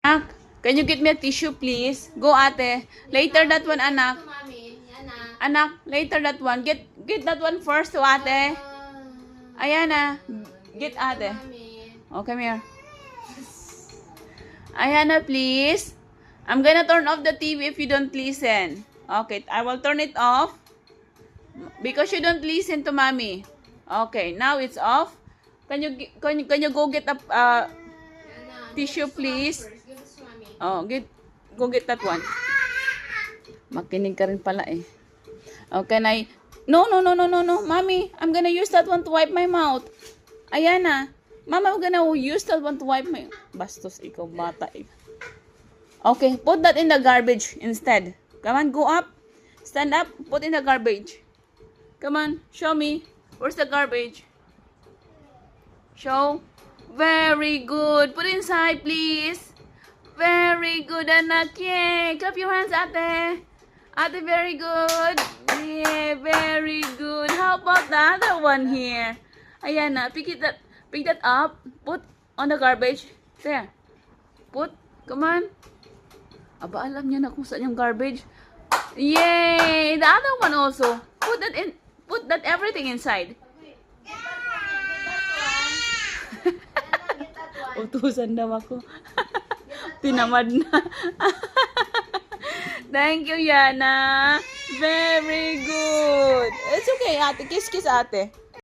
Anak, can you get me a tissue, please? Go, ate. Later that one, anak. Anak, later that one. Get that one first, to ate. Ayan na. Get ate. Oh, come here. Ayan na, please. I'm gonna turn off the TV if you don't listen. Okay, I will turn it off. Because you don't listen to mommy. Okay, now it's off. Can you go get a tissue, please? Oh, go get that one. Makinig ka rin pala eh. Okay, No. Mommy, I'm gonna use that one to wipe my mouth. Ayan na. Mama, I'm gonna use that one to wipe my... Bastos, ikaw bata eh. Okay, put that in the garbage instead. Come on, go up. Stand up, put in the garbage. Come on, show me. Where's the garbage? Show. Very good. Put it inside, please. Very good, anak. Yay. Clap your hands, ate. Ate, very good. Yeah, very good. How about the other one here? Ayan na. Pick that up. Put on the garbage. There. Put. Come on. Aba, alam niya na kung saan yung garbage. Yay! The other one also. Put that everything inside. Utusan daw ako. Tinamad na. Thank you, Yana. Very good. It's okay, ate. Kiss, ate.